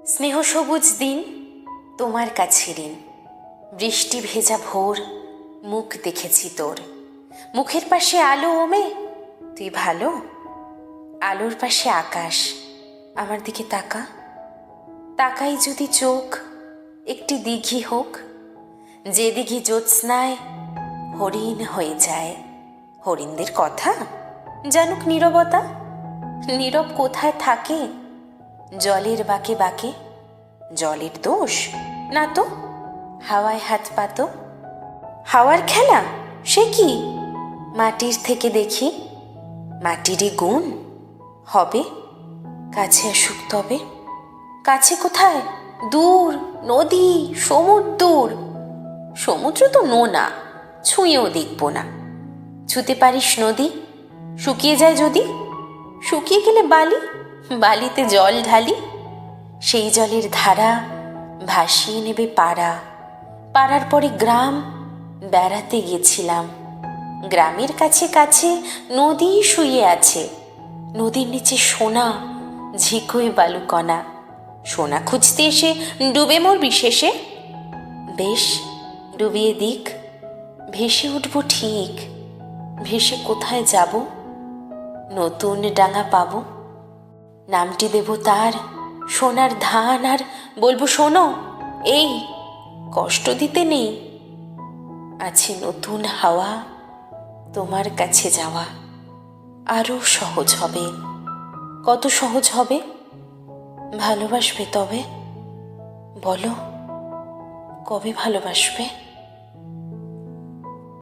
স্নেহ সবুজ দিন তোমার কাছে ঋণ, বৃষ্টি ভেজা ভোর, মুখ দেখেছি তোর। মুখের পাশে আলো ওমে, তুই ভালো? আলোর পাশে আকাশ, আমার দিকে তাকা। তাকাই যদি চোখ একটি দিঘি হোক, যে দিঘি জ্যোৎস্নায় হরিণ হয়ে যায়। হরিণদের কথা জানুক নীরবতা, নীরব কোথায় থাকে জলের বাঁকে বাঁকে। জলের দোষ না তো, হাওয়ায় হাত পাতো। হাওয়ার খেলা সে কি, মাটির থেকে দেখি। মাটিরই গুণ হবে, কাছে আসুক তবে। কাছে কোথায়, দূর নদী সমুদ্র। সমুদ্র তো নোনা, ছুঁয়েও দেখব না। ছুতে পারিস নদী, শুকিয়ে যায় যদি। শুকিয়ে গেলে বালি, বালিতে জল ঢালি। সেই জলের ধারা ভাসিয়ে নেবে পাড়া। পাড়ার পরে গ্রাম, বেড়াতে গেছিলাম। গ্রামের কাছে কাছে নদী শুয়ে আছে। নদীর নিচে সোনা, ঝিকোয় বালুকণা। সোনা খুঁজতে এসে ডুবে মোর বিশেষে। বেশ ডুবিয়ে দিক, ভেসে উঠব ঠিক। ভেসে কোথায় যাব, নতুন ডাঙা পাবো। নামটি দেব তার সোনার ধান, আর বলবো শোনো এই কষ্ট দিতে নেই। আছে নতুন হাওয়া, তোমার কাছে যাওয়া আরো সহজ হবে। কত সহজ হবে, ভালোবাসবে তবে? বলো কবে ভালোবাসবে?